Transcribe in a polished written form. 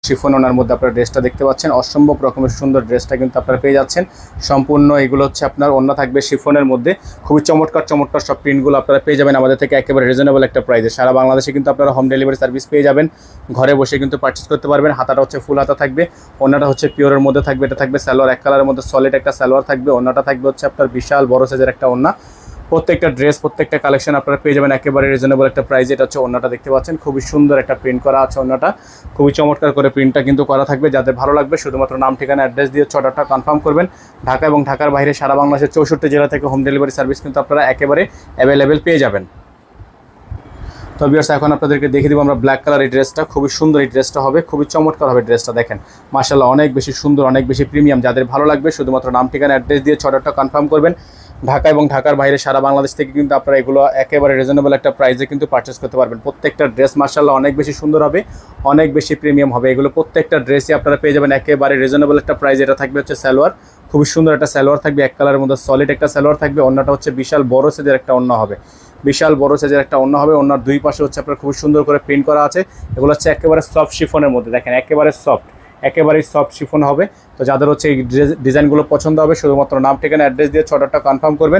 Chiffon ওনার মধ্যে আপনারা ড্রেসটা দেখতে পাচ্ছেন, অসম্ভব রকমের সুন্দর ড্রেসটা কিন্তু আপনারা পেয়ে যাচ্ছেন। সম্পূর্ণ এগুলো হচ্ছে আপনার ওড়না থাকবে শিফনের মধ্যে, খুবই চমৎকার চমৎকার সব প্রিন্টগুলো আপনারা পেয়ে যাবেন আমাদের থেকে একেবারে রিজনেবল একটা প্রাইসে। সারা বাংলাদেশে কিন্তু আপনারা হোম ডেলিভারি সার্ভিস পেয়ে যাবেন, ঘরে বসে কিন্তু পারচেস করতে পারবেন। হাতাটা হচ্ছে ফুল হাতা থাকবে, ওড়নাটা হচ্ছে পিওরের মধ্যে থাকবে, এটা থাকবে সালোয়ার এক কালারের মধ্যে সলিড একটা সালোয়ার থাকবে, ওড়নাটা থাকবে হচ্ছে আপনার বিশাল বড় সাইজের একটা ওড়না। প্রত্যেকটা ড্রেস প্রত্যেকটা কালেকশন আপনারা পেয়ে যাবেন একেবারে রিজনেবল একটা প্রাইসে। এটা হচ্ছে ওড়নাটা দেখতে পাচ্ছেন, খুবই সুন্দর একটা প্রিন্ট করা আছে, ওড়নাটা খুবই চমৎকার করে প্রিন্টটা কিন্তু করা থাকবে। যাদের ভালো লাগবে শুধুমাত্র নাম ঠিকানা অ্যাড্রেস দিয়ে অর্ডারটা কনফার্ম করবেন। ঢাকা এবং ঢাকার বাইরে সারা বাংলাদেশের 64 জেলা থেকে হোম ডেলিভারি সার্ভিস কিন্তু আপনারা একেবারে অ্যাভেলেবেল পেয়ে যাবেন। তো ভিউয়ার্স এখন আপনাদেরকে দেখিয়ে দিব আমরা ব্ল্যাক কালার এই ড্রেসটা, খুবই সুন্দর এই ড্রেসটা হবে, খুবই চমৎকার হবে ড্রেসটা। দেখেন মাশাআল্লাহ অনেক বেশি সুন্দর, অনেক বেশি প্রিমিয়াম। যাদের ভালো লাগবে শুধুমাত্র নাম ঠিকানা অ্যাড্রেস দিয়ে অর্ডারটা কনফার্ম করবেন। ঢাকা এবং ঢাকার বাইরে সারা বাংলাদেশ থেকে কিন্তু আপনারা এগুলো একেবারে রিজনেবল একটা প্রাইসে কিন্তু পারচেস করতে পারবেন। প্রত্যেকটা ড্রেস মাশাআল্লাহ অনেক বেশি সুন্দর হবে, অনেক বেশি প্রিমিয়াম হবে। এগুলো প্রত্যেকটা ড্রেসই আপনারা পেয়ে যাবেন একেবারে রিজনেবল একটা প্রাইস। এটা থাকবে হচ্ছে সালোয়ার, খুবই সুন্দর একটা সালোয়ার থাকবে, এক কালারের মধ্যে সলিড একটা সালোয়ার থাকবে। ওড়নাটা হচ্ছে বিশাল বড় সাইজের একটা ওড়না হবে, বিশাল বড় সাইজের একটা ওড়না হবে। ওড়নার দুই পাশে হচ্ছে আপনার খুব সুন্দর করে প্রিন্ট করা আছে। এগুলো হচ্ছে একেবারে সফট শিফনের মধ্যে, দেখেন একেবারে সফট, একেবারেই সফট শিফন হবে। তো যাদের হচ্ছে এই ডিজাইনগুলো পছন্দ হবে শুধুমাত্র নাম ঠিকানা অ্যাড্রেস দিয়ে অর্ডারটা কনফার্ম করবেন।